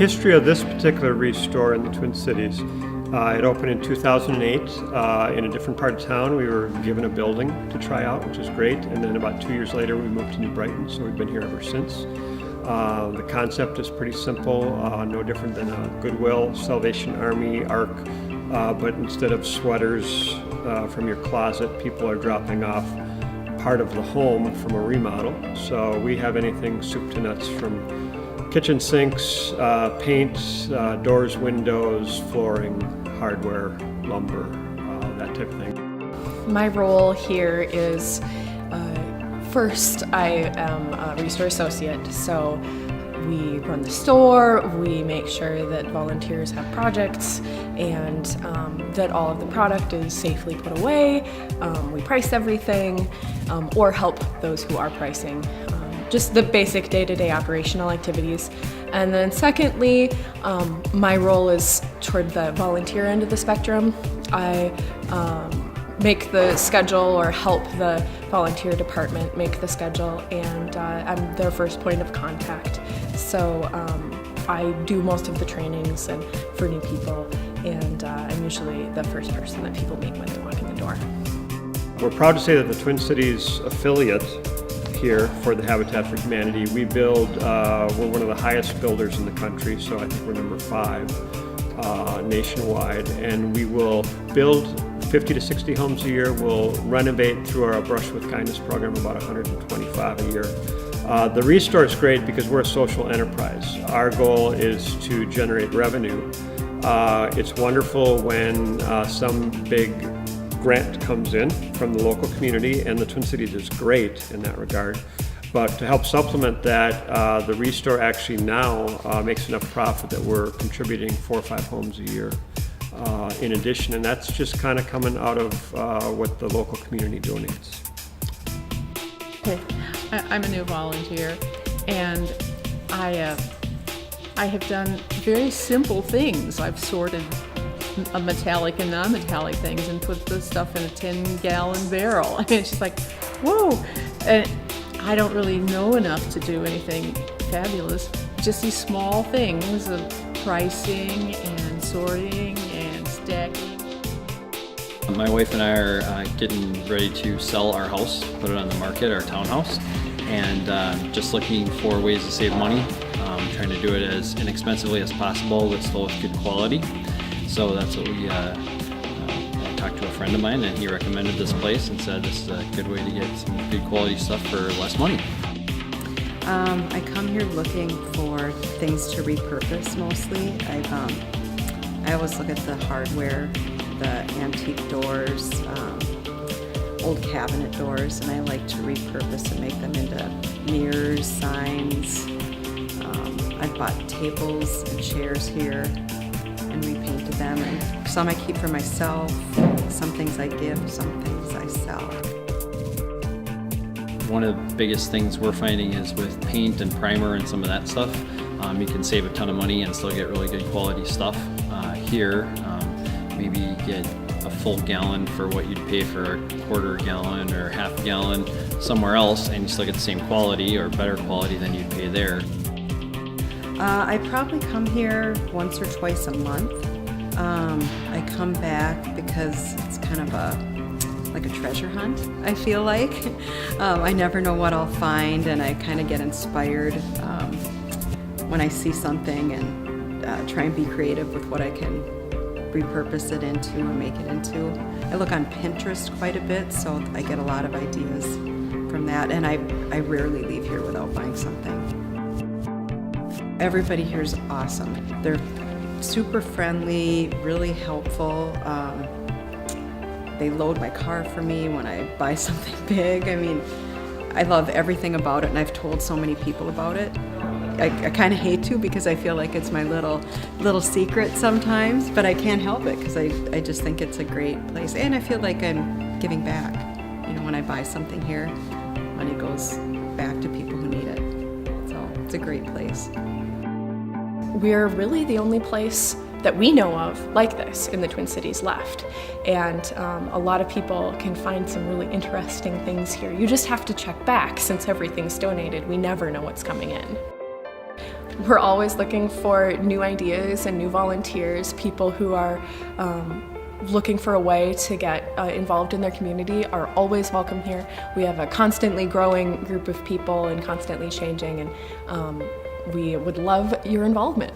history of this particular ReStore in the Twin Cities. It opened in 2008 in a different part of town. We were given a building to try out, which is great, and then about 2 years later we moved to New Brighton, so we've been here ever since. The concept is pretty simple, no different than a Goodwill, Salvation Army, ARC, but instead of sweaters from your closet, people are dropping off part of the home from a remodel. So we have anything soup to nuts, from kitchen sinks, paint, doors, windows, flooring, hardware, lumber, that type of thing. My role here is, first, I am a ReStore associate, so we run the store, we make sure that volunteers have projects, and that all of the product is safely put away. We price everything, or help those who are pricing. Just the basic day-to-day operational activities. And then secondly, my role is toward the volunteer end of the spectrum. I make the schedule or help the volunteer department make the schedule, and I'm their first point of contact. So I do most of the trainings and for new people, and I'm usually the first person that people meet when they walk in the door. We're proud to say that the Twin Cities affiliate here for the Habitat for Humanity, we build, we're one of the highest builders in the country, so I think we're number 5 nationwide, and we will build 50 to 60 homes a year. We'll renovate through our Brush with Kindness program about 125 a year. The ReStore is great because we're a social enterprise. Our goal is to generate revenue. It's wonderful when some big grant comes in from the local community, and the Twin Cities is great in that regard. But to help supplement that, the ReStore actually now makes enough profit that we're contributing 4 or 5 homes a year in addition, and that's just kind of coming out of what the local community donates. I'm a new volunteer, and I have done very simple things. I've sorted metallic and non-metallic things and put the stuff in a 10-gallon barrel. I mean, it's just like, whoa! And I don't really know enough to do anything fabulous. Just these small things of pricing and sorting and stacking. My wife and I are getting ready to sell our house, put it on the market, our townhouse, and just looking for ways to save money, trying to do it as inexpensively as possible with still good quality. So that's what we talked to a friend of mine, and he recommended this place and said this is a good way to get some good quality stuff for less money. I come here looking for things to repurpose mostly. I always look at the hardware, the antique doors, old cabinet doors, and I like to repurpose and make them into mirrors, signs. I've bought tables and chairs here and repainted them, and some I keep for myself, some things I give, some things I sell. One of the biggest things we're finding is with paint and primer and some of that stuff, you can save a ton of money and still get really good quality stuff. Here, maybe get a full gallon for what you'd pay for a quarter gallon or half gallon somewhere else, and you still get the same quality or better quality than you'd pay there. I probably come here once or twice a month. I come back because it's kind of like a treasure hunt, I feel like. I never know what I'll find, and I kind of get inspired when I see something, and try and be creative with what I can repurpose it into or make it into. I look on Pinterest quite a bit, so I get a lot of ideas from that, and I rarely leave here without buying something. Everybody here is awesome. They're super friendly, really helpful. They load my car for me when I buy something big. I mean, I love everything about it, and I've told so many people about it. I kind of hate to, because I feel like it's my little secret sometimes, but I can't help it because I just think it's a great place, and I feel like I'm giving back. You know, when I buy something here, money goes back to people who need it. So it's a great place. We're really the only place that we know of like this in the Twin Cities left, and a lot of people can find some really interesting things here. You just have to check back. Since everything's donated, we never know what's coming in. We're always looking for new ideas and new volunteers, people who are looking for a way to get involved in their community are always welcome here. We have a constantly growing group of people and constantly changing, and we would love your involvement.